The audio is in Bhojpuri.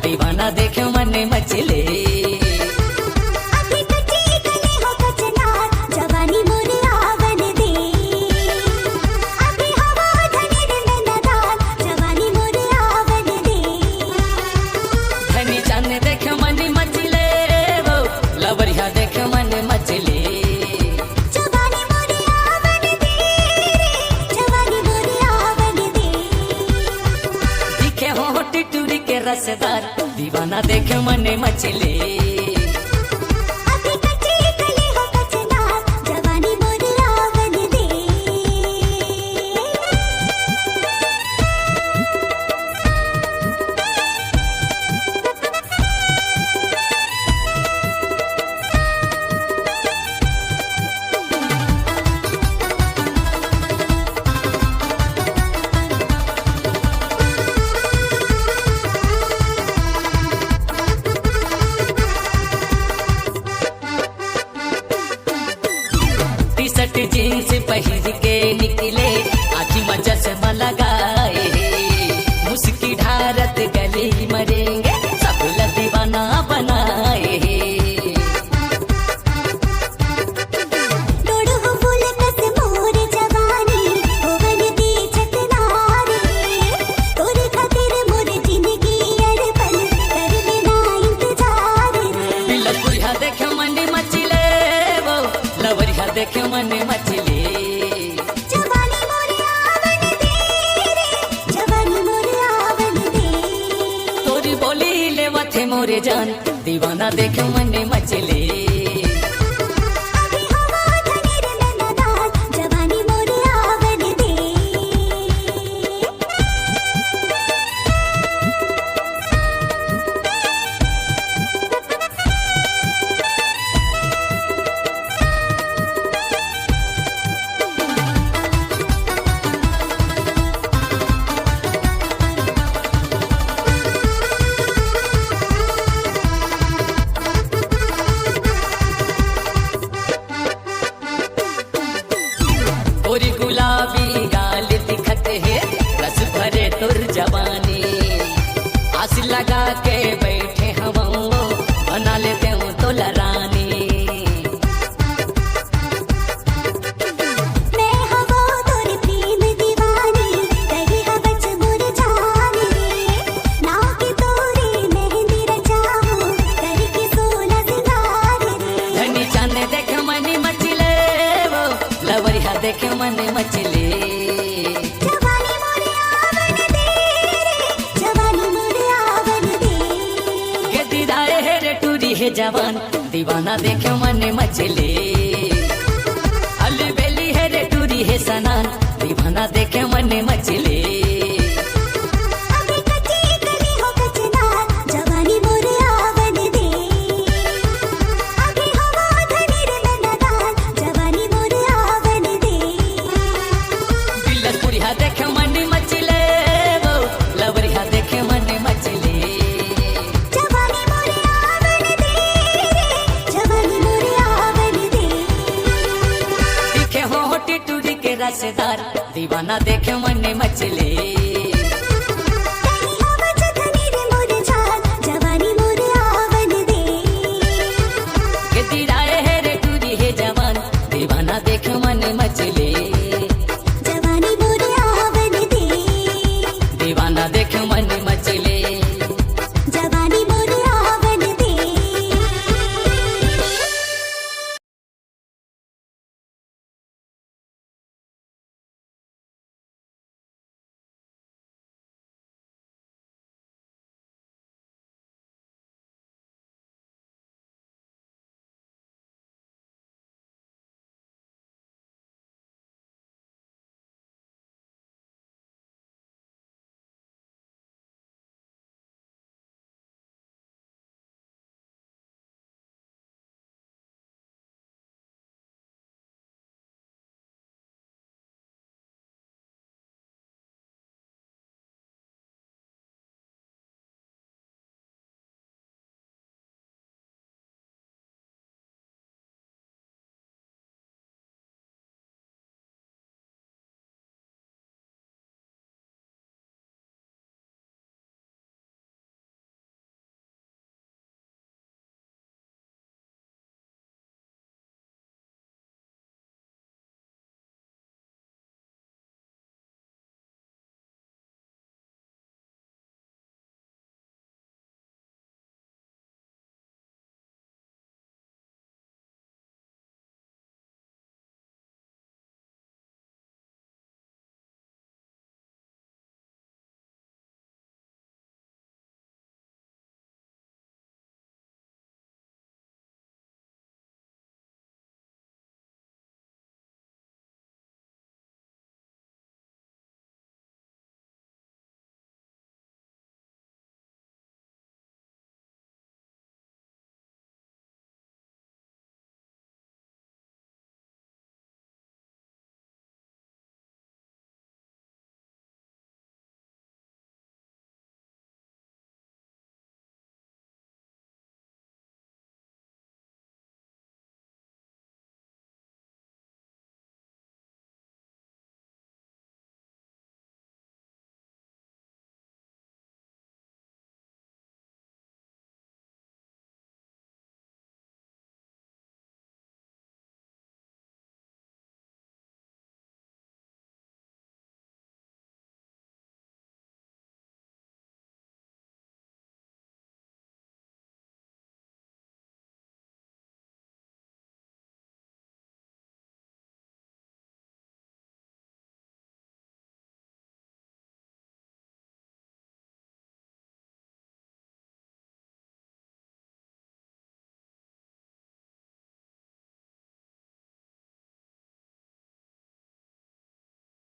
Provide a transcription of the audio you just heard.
दीवाना देखे मन मचले। अभी कच्ची गले हो कचनार, जवानी मोरे आवन दे। अभी हवा धनेर में नदान, जवानी मोरे आवन दे। धनी चांद देखे मन मचले, वो लवरिया देखे मन मचले। जवानी मोरे आवन दे रे, जवानी मोरे आवन दे। दिखे हो टिटूरी के रसदार, दीवाना देखे मन मचले। अभी कच्ची गले हो कचनार, जवानी मोरे आवन दे। टी शर्ट जीन्स पहिर के निकले, आखी मजा से लगाए। मुस्की ढारत गले मरेंगे, सब दीवाना बनाए। डोडो हो फूल कस मोर जवानी, होवन दी छतनारे। तोरे खातिर मोर जिंदगी अड़पन, कर लेना इंतजार रे। बिलकुरिया देखे मन मचले, वो लवरिया देखे मन मचले। जवानी मोरे आवन दे रे, जवानी मोरे आवन दे। तोरी बोली ले मथे मोरे जान, दीवाना देखे मन मचले। अभी हवा धनेर में नदान, जवानी मोरे आवन दे। गोरी गुलाबी गाल दिखत है, रस भरे तुर जवानी। आस लगा के बैठे हम, बना लेते हूँ तो लरानी। मैं हवा तोरे प्रेम दीवानी, रही हवच मोर जानी। नाव के तोरे मेहंदी रचाऊं, करके सोलह सिंगार रे। धनी चांद देखे मन मचले, वो लवरिया देखे मन मचले। जवानी मोरे आवन दे रे, जवानी मोरे आवन दे। गदीदाए है रे टूरी है जवान, दीवाना देखे मन मचले। अलबेली है रे टूरी है सनान, दीवाना देखे मन मचले। अभी कच्ची गले हो कचनार, जवानी मोरे आवन दे। अभी हवा धनेर में नदान, जवानी मोरे आवन दे। बिलकुरिया देखे मन मचले, वो लवरिया देखे मन मचले। जवानी मोरे आवन दे रे, जवानी मोरे आवन दे। दिखे हो टिटूरी के रसदार, दीवाना देखे मन मचले।